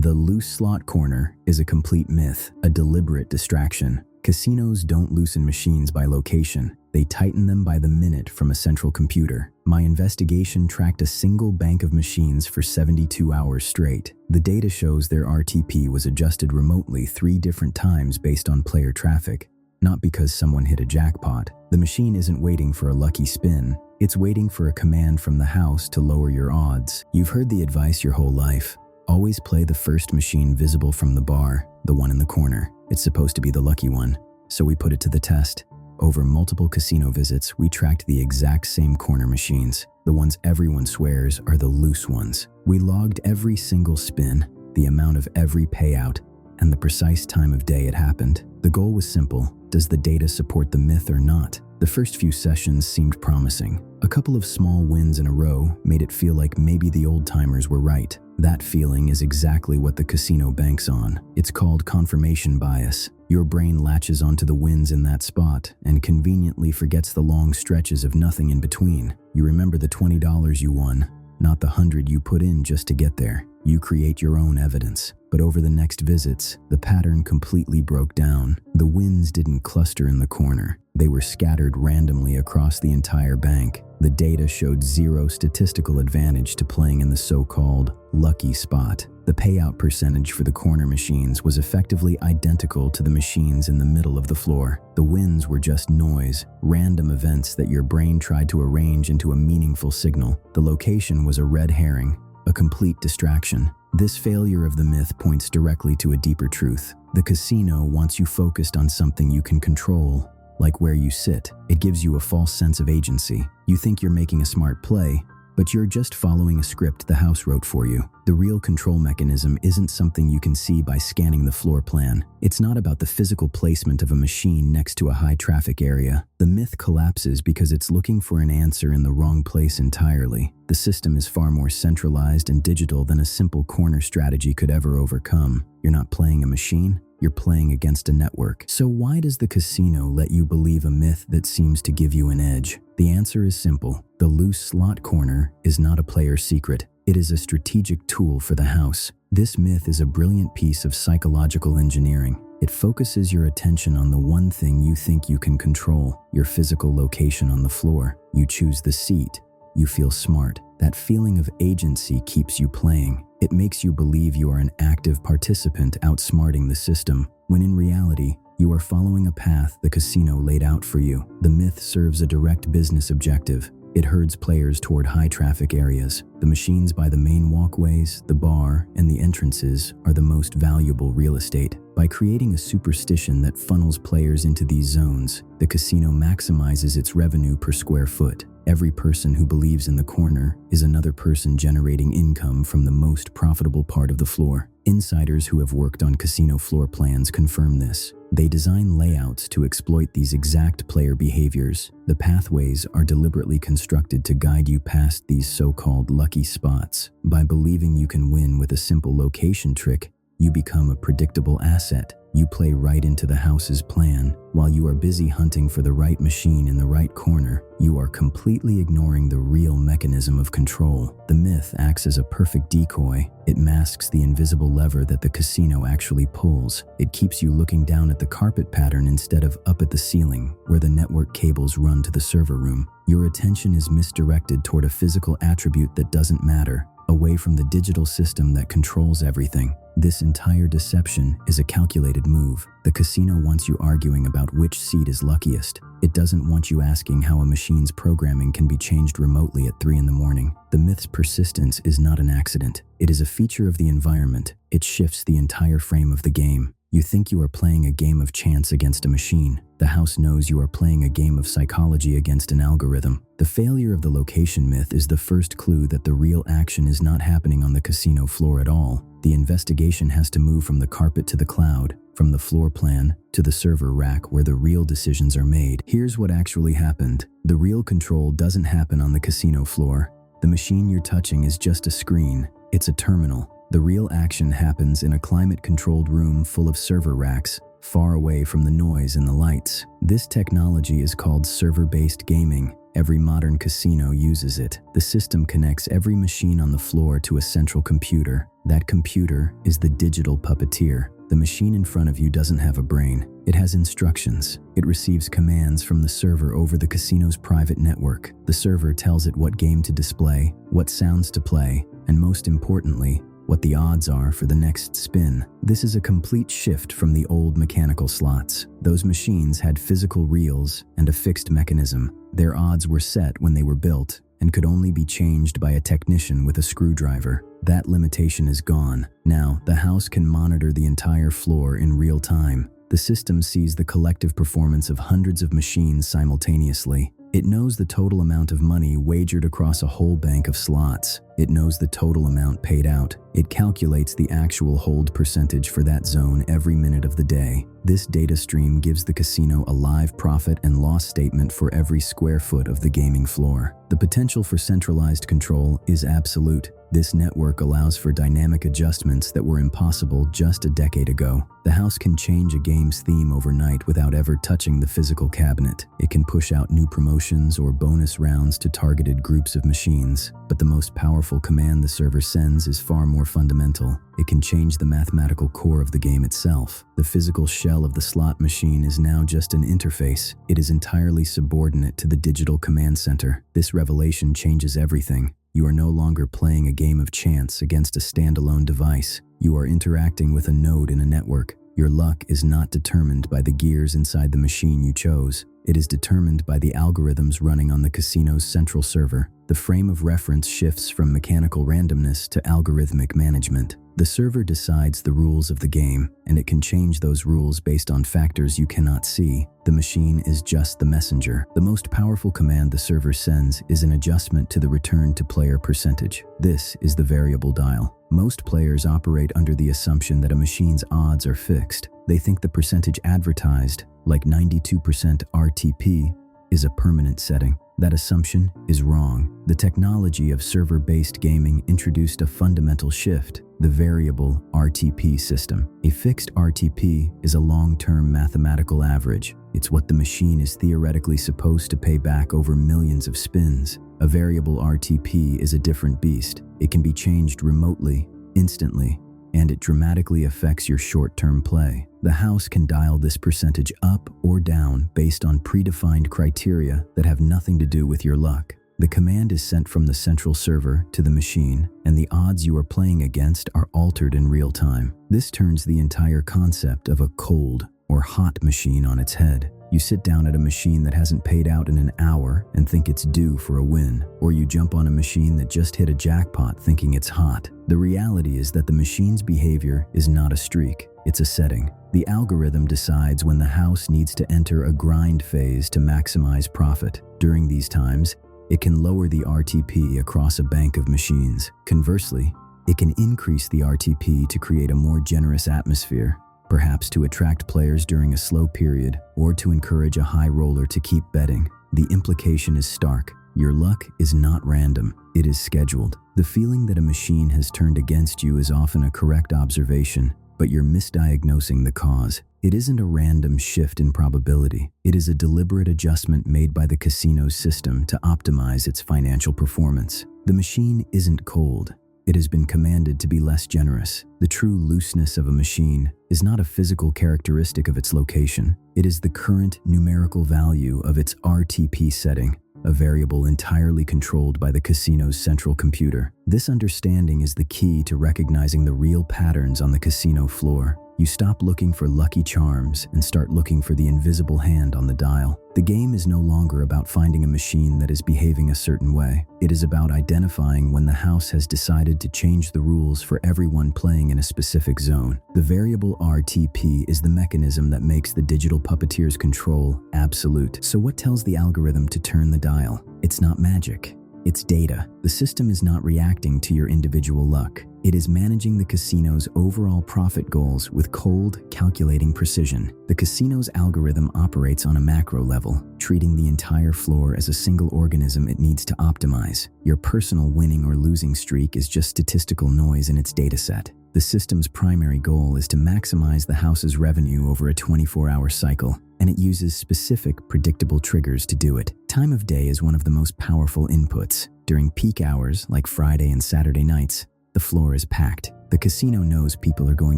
The loose slot corner is a complete myth, a deliberate distraction. Casinos don't loosen machines by location. They tighten them by the minute from a central computer. My investigation tracked a single bank of machines for 72 hours straight. The data shows their RTP was adjusted remotely 3 different times based on player traffic. Not because someone hit a jackpot. The machine isn't waiting for a lucky spin. It's waiting for a command from the house to lower your odds. You've heard the advice your whole life. Always play the first machine visible from the bar, the one in the corner. It's supposed to be the lucky one. So we put it to the test. Over multiple casino visits, we tracked the exact same corner machines. The ones everyone swears are the loose ones. We logged every single spin, the amount of every payout, and the precise time of day it happened. The goal was simple. Does the data support the myth or not? The first few sessions seemed promising. A couple of small wins in a row made it feel like maybe the old-timers were right. That feeling is exactly what the casino banks on. It's called confirmation bias. Your brain latches onto the wins in that spot and conveniently forgets the long stretches of nothing in between. You remember the $20 you won, not the 100 you put in just to get there. You create your own evidence. But over the next visits, the pattern completely broke down. The wins didn't cluster in the corner. They were scattered randomly across the entire bank. The data showed zero statistical advantage to playing in the so-called lucky spot. The payout percentage for the corner machines was effectively identical to the machines in the middle of the floor. The wins were just noise, random events that your brain tried to arrange into a meaningful signal. The location was a red herring, a complete distraction. This failure of the myth points directly to a deeper truth. The casino wants you focused on something you can control, like where you sit. It gives you a false sense of agency. You think you're making a smart play, but you're just following a script the house wrote for you. The real control mechanism isn't something you can see by scanning the floor plan. It's not about the physical placement of a machine next to a high-traffic area. The myth collapses because it's looking for an answer in the wrong place entirely. The system is far more centralized and digital than a simple corner strategy could ever overcome. You're not playing a machine, you're playing against a network. So why does the casino let you believe a myth that seems to give you an edge? The answer is simple. The loose slot corner is not a player's secret. It is a strategic tool for the house. This myth is a brilliant piece of psychological engineering. It focuses your attention on the one thing you think you can control, your physical location on the floor. You choose the seat. You feel smart. That feeling of agency keeps you playing. It makes you believe you are an active participant outsmarting the system, when in reality, you are following a path the casino laid out for you. The myth serves a direct business objective. It herds players toward high-traffic areas. The machines by the main walkways, the bar, and the entrances are the most valuable real estate. By creating a superstition that funnels players into these zones, the casino maximizes its revenue per square foot. Every person who believes in the corner is another person generating income from the most profitable part of the floor. Insiders who have worked on casino floor plans confirm this. They design layouts to exploit these exact player behaviors. The pathways are deliberately constructed to guide you past these so-called lucky spots. By believing you can win with a simple location trick, you become a predictable asset. You play right into the house's plan. While you are busy hunting for the right machine in the right corner, you are completely ignoring the real mechanism of control. The myth acts as a perfect decoy. It masks the invisible lever that the casino actually pulls. It keeps you looking down at the carpet pattern instead of up at the ceiling, where the network cables run to the server room. Your attention is misdirected toward a physical attribute that doesn't matter, away from the digital system that controls everything. This entire deception is a calculated move. The casino wants you arguing about which seat is luckiest. It doesn't want you asking how a machine's programming can be changed remotely at 3 in the morning. The myth's persistence is not an accident. It is a feature of the environment. It shifts the entire frame of the game. You think you are playing a game of chance against a machine. The house knows you are playing a game of psychology against an algorithm. The failure of the location myth is the first clue that the real action is not happening on the casino floor at all. The investigation has to move from the carpet to the cloud, from the floor plan to the server rack where the real decisions are made. Here's what actually happened. The real control doesn't happen on the casino floor. The machine you're touching is just a screen. It's a terminal. The real action happens in a climate-controlled room full of server racks, far away from the noise and the lights. This technology is called server-based gaming. Every modern casino uses it. The system connects every machine on the floor to a central computer. That computer is the digital puppeteer. The machine in front of you doesn't have a brain. It has instructions. It receives commands from the server over the casino's private network. The server tells it what game to display, what sounds to play, and most importantly, what the odds are for the next spin. This is a complete shift from the old mechanical slots. Those machines had physical reels and a fixed mechanism. Their odds were set when they were built and could only be changed by a technician with a screwdriver. That limitation is gone. Now, the house can monitor the entire floor in real time. The system sees the collective performance of hundreds of machines simultaneously. It knows the total amount of money wagered across a whole bank of slots. It knows the total amount paid out. It calculates the actual hold percentage for that zone every minute of the day. This data stream gives the casino a live profit and loss statement for every square foot of the gaming floor. The potential for centralized control is absolute. This network allows for dynamic adjustments that were impossible just a decade ago. The house can change a game's theme overnight without ever touching the physical cabinet. It can push out new promotions or bonus rounds to targeted groups of machines. But the most powerful command the server sends is far more fundamental. It can change the mathematical core of the game itself. The physical shell of the slot machine is now just an interface. It is entirely subordinate to the digital command center. This revelation changes everything. You are no longer playing a game of chance against a standalone device. You are interacting with a node in a network. Your luck is not determined by the gears inside the machine you chose. It is determined by the algorithms running on the casino's central server. The frame of reference shifts from mechanical randomness to algorithmic management. The server decides the rules of the game, and it can change those rules based on factors you cannot see. The machine is just the messenger. The most powerful command the server sends is an adjustment to the return to player percentage. This is the variable dial. Most players operate under the assumption that a machine's odds are fixed. They think the percentage advertised, like 92% RTP, is a permanent setting. That assumption is wrong. The technology of server-based gaming introduced a fundamental shift: the variable RTP system. A fixed RTP is a long-term mathematical average. It's what the machine is theoretically supposed to pay back over millions of spins. A variable RTP is a different beast. It can be changed remotely, instantly, and it dramatically affects your short-term play. The house can dial this percentage up or down based on predefined criteria that have nothing to do with your luck. The command is sent from the central server to the machine, and the odds you are playing against are altered in real time. This turns the entire concept of a cold or hot machine on its head. You sit down at a machine that hasn't paid out in an hour and think it's due for a win, or you jump on a machine that just hit a jackpot thinking it's hot. The reality is that the machine's behavior is not a streak, it's a setting. The algorithm decides when the house needs to enter a grind phase to maximize profit. During these times, it can lower the RTP across a bank of machines. Conversely, it can increase the RTP to create a more generous atmosphere, perhaps to attract players during a slow period or to encourage a high roller to keep betting. The implication is stark. Your luck is not random, it is scheduled. The feeling that a machine has turned against you is often a correct observation, but you're misdiagnosing the cause. It isn't a random shift in probability. It is a deliberate adjustment made by the casino's system to optimize its financial performance. The machine isn't cold. It has been commanded to be less generous. The true looseness of a machine is not a physical characteristic of its location. It is the current numerical value of its RTP setting, a variable entirely controlled by the casino's central computer. This understanding is the key to recognizing the real patterns on the casino floor. You stop looking for lucky charms and start looking for the invisible hand on the dial. The game is no longer about finding a machine that is behaving a certain way. It is about identifying when the house has decided to change the rules for everyone playing in a specific zone. The variable RTP is the mechanism that makes the digital puppeteer's control absolute. So what tells the algorithm to turn the dial? It's not magic. It's data. The system is not reacting to your individual luck. It is managing the casino's overall profit goals with cold, calculating precision. The casino's algorithm operates on a macro level, treating the entire floor as a single organism it needs to optimize. Your personal winning or losing streak is just statistical noise in its dataset. The system's primary goal is to maximize the house's revenue over a 24-hour cycle, and it uses specific, predictable triggers to do it. Time of day is one of the most powerful inputs. During peak hours, like Friday and Saturday nights, the floor is packed. The casino knows people are going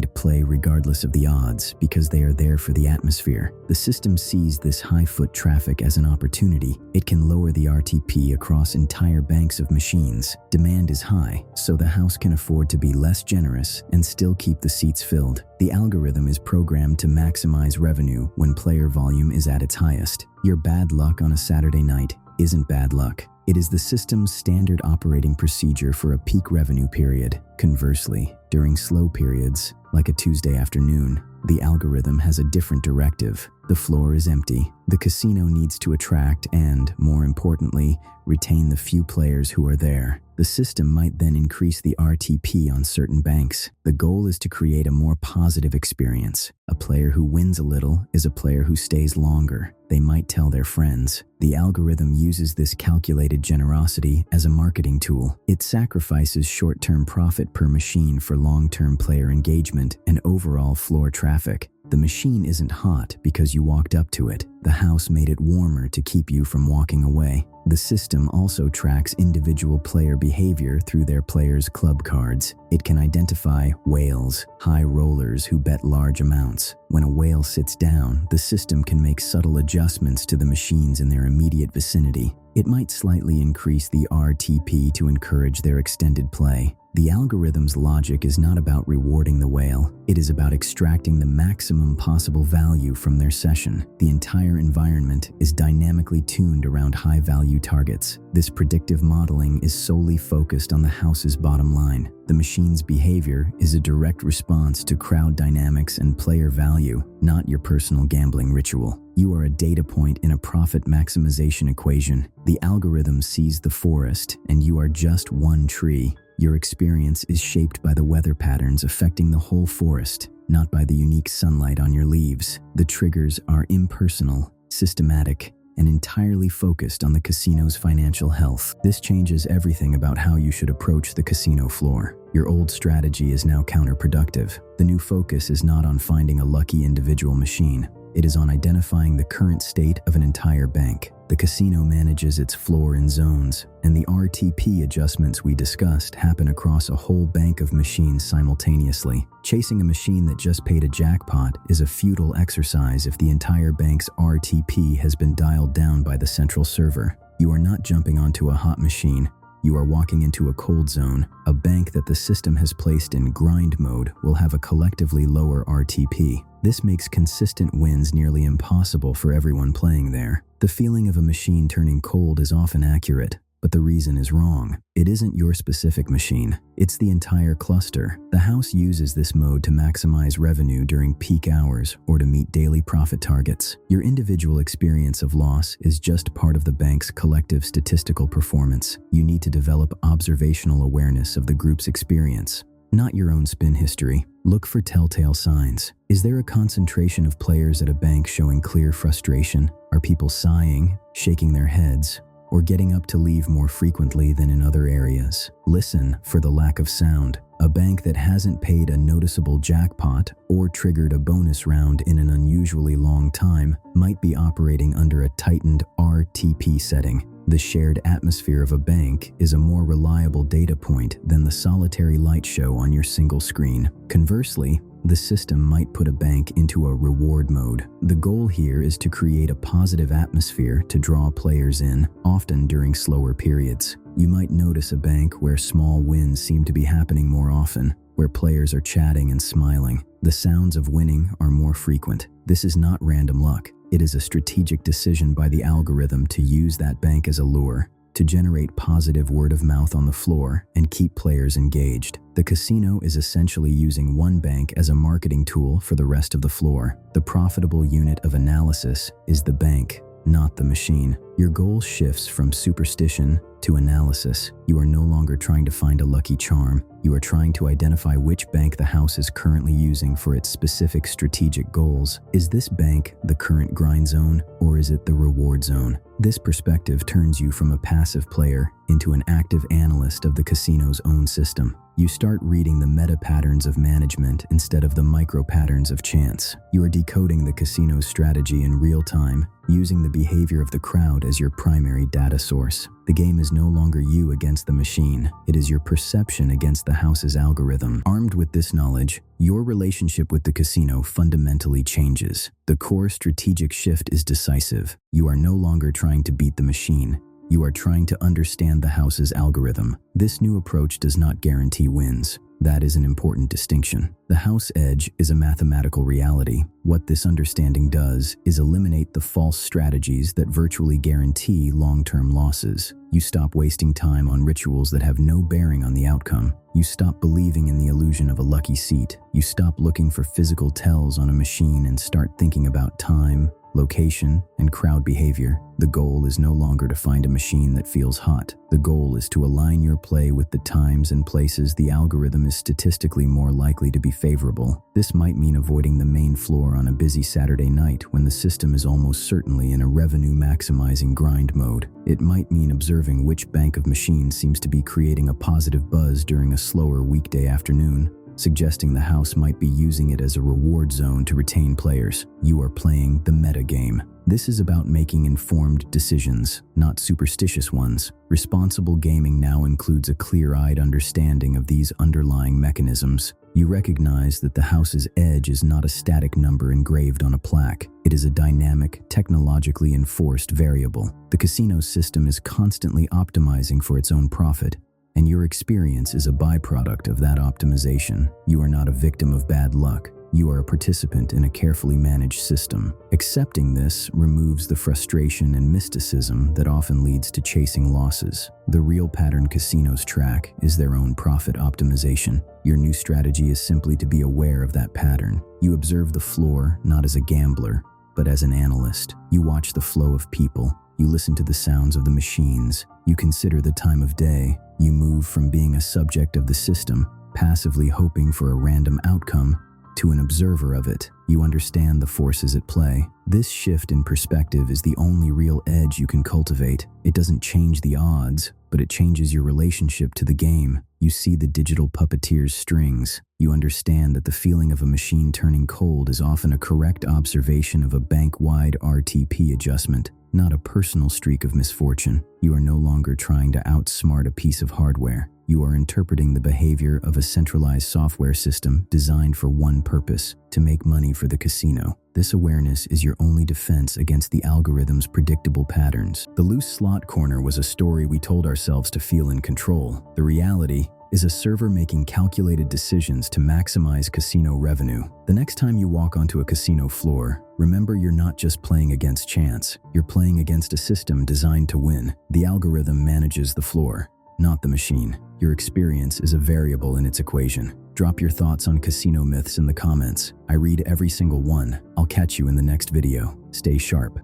to play regardless of the odds because they are there for the atmosphere. The system sees this high foot traffic as an opportunity. It can lower the RTP across entire banks of machines. Demand is high, so the house can afford to be less generous and still keep the seats filled. The algorithm is programmed to maximize revenue when player volume is at its highest. Your bad luck on a Saturday night isn't bad luck. It is the system's standard operating procedure for a peak revenue period. Conversely, during slow periods, like a Tuesday afternoon, the algorithm has a different directive. The floor is empty. The casino needs to attract and, more importantly, retain the few players who are there. The system might then increase the RTP on certain banks. The goal is to create a more positive experience. A player who wins a little is a player who stays longer. They might tell their friends. The algorithm uses this calculated generosity as a marketing tool. It sacrifices short-term profit per machine for long-term player engagement and overall floor traffic. The machine isn't hot because you walked up to it. The house made it warmer to keep you from walking away. The system also tracks individual player behavior through their players' club cards. It can identify whales, high rollers who bet large amounts. When a whale sits down, the system can make subtle adjustments to the machines in their immediate vicinity. It might slightly increase the RTP to encourage their extended play. The algorithm's logic is not about rewarding the whale. It is about extracting the maximum possible value from their session. The entire environment is dynamically tuned around high-value targets. This predictive modeling is solely focused on the house's bottom line. The machine's behavior is a direct response to crowd dynamics and player value, not your personal gambling ritual. You are a data point in a profit maximization equation. The algorithm sees the forest, and you are just one tree. Your experience is shaped by the weather patterns affecting the whole forest, not by the unique sunlight on your leaves. The triggers are impersonal, systematic, and entirely focused on the casino's financial health. This changes everything about how you should approach the casino floor. Your old strategy is now counterproductive. The new focus is not on finding a lucky individual machine. It is on identifying the current state of an entire bank. The casino manages its floor in zones, and the RTP adjustments we discussed happen across a whole bank of machines simultaneously. Chasing a machine that just paid a jackpot is a futile exercise if the entire bank's RTP has been dialed down by the central server. You are not jumping onto a hot machine. You are walking into a cold zone. A bank that the system has placed in grind mode will have a collectively lower RTP. This makes consistent wins nearly impossible for everyone playing there. The feeling of a machine turning cold is often accurate, but the reason is wrong. It isn't your specific machine. It's the entire cluster. The house uses this mode to maximize revenue during peak hours or to meet daily profit targets. Your individual experience of loss is just part of the bank's collective statistical performance. You need to develop observational awareness of the group's experience, not your own spin history. Look for telltale signs. Is there a concentration of players at a bank showing clear frustration? Are people sighing, shaking their heads, or getting up to leave more frequently than in other areas? Listen for the lack of sound. A bank that hasn't paid a noticeable jackpot or triggered a bonus round in an unusually long time might be operating under a tightened RTP setting. The shared atmosphere of a bank is a more reliable data point than the solitary light show on your single screen. Conversely, the system might put a bank into a reward mode. The goal here is to create a positive atmosphere to draw players in, often during slower periods. You might notice a bank where small wins seem to be happening more often, where players are chatting and smiling. The sounds of winning are more frequent. This is not random luck. It is a strategic decision by the algorithm to use that bank as a lure, to generate positive word of mouth on the floor and keep players engaged. The casino is essentially using one bank as a marketing tool for the rest of the floor. The profitable unit of analysis is the bank, not the machine. Your goal shifts from superstition to analysis. You are no longer trying to find a lucky charm. You are trying to identify which bank the house is currently using for its specific strategic goals. Is this bank the current grind zone, or is it the reward zone? This perspective turns you from a passive player into an active analyst of the casino's own system. You start reading the meta patterns of management instead of the micro patterns of chance. You are decoding the casino's strategy in real time, using the behavior of the crowd as your primary data source. The game is no longer you against the machine. It is your perception against the house's algorithm. Armed with this knowledge, your relationship with the casino fundamentally changes. The core strategic shift is decisive. You are no longer trying to beat the machine. You are trying to understand the house's algorithm. This new approach does not guarantee wins. That is an important distinction. The house edge is a mathematical reality. What this understanding does is eliminate the false strategies that virtually guarantee long-term losses. You stop wasting time on rituals that have no bearing on the outcome. You stop believing in the illusion of a lucky seat. You stop looking for physical tells on a machine and start thinking about time, location, and crowd behavior. The goal is no longer to find a machine that feels hot. The goal is to align your play with the times and places the algorithm is statistically more likely to be favorable. This might mean avoiding the main floor on a busy Saturday night when the system is almost certainly in a revenue-maximizing grind mode. It might mean observing which bank of machines seems to be creating a positive buzz during a slower weekday afternoon, suggesting the house might be using it as a reward zone to retain players. You are playing the meta game. This is about making informed decisions, not superstitious ones. Responsible gaming now includes a clear-eyed understanding of these underlying mechanisms. You recognize that the house's edge is not a static number engraved on a plaque. It is a dynamic, technologically enforced variable. The casino system is constantly optimizing for its own profit, and your experience is a byproduct of that optimization. You are not a victim of bad luck. You are a participant in a carefully managed system. Accepting this removes the frustration and mysticism that often leads to chasing losses. The real pattern casinos track is their own profit optimization. Your new strategy is simply to be aware of that pattern. You observe the floor not as a gambler, but as an analyst. You watch the flow of people. You listen to the sounds of the machines. You consider the time of day. You move from being a subject of the system, passively hoping for a random outcome, to an observer of it. You understand the forces at play. This shift in perspective is the only real edge you can cultivate. It doesn't change the odds, but it changes your relationship to the game. You see the digital puppeteer's strings. You understand that the feeling of a machine turning cold is often a correct observation of a bank-wide RTP adjustment, not a personal streak of misfortune. You are no longer trying to outsmart a piece of hardware. You are interpreting the behavior of a centralized software system designed for one purpose: to make money for the casino. This awareness is your only defense against the algorithm's predictable patterns. The loose slot corner was a story we told ourselves to feel in control. The reality is a server making calculated decisions to maximize casino revenue. The next time you walk onto a casino floor, remember you're not just playing against chance. You're playing against a system designed to win. The algorithm manages the floor, not the machine. Your experience is a variable in its equation. Drop your thoughts on casino myths in the comments. I read every single one. I'll catch you in the next video. Stay sharp.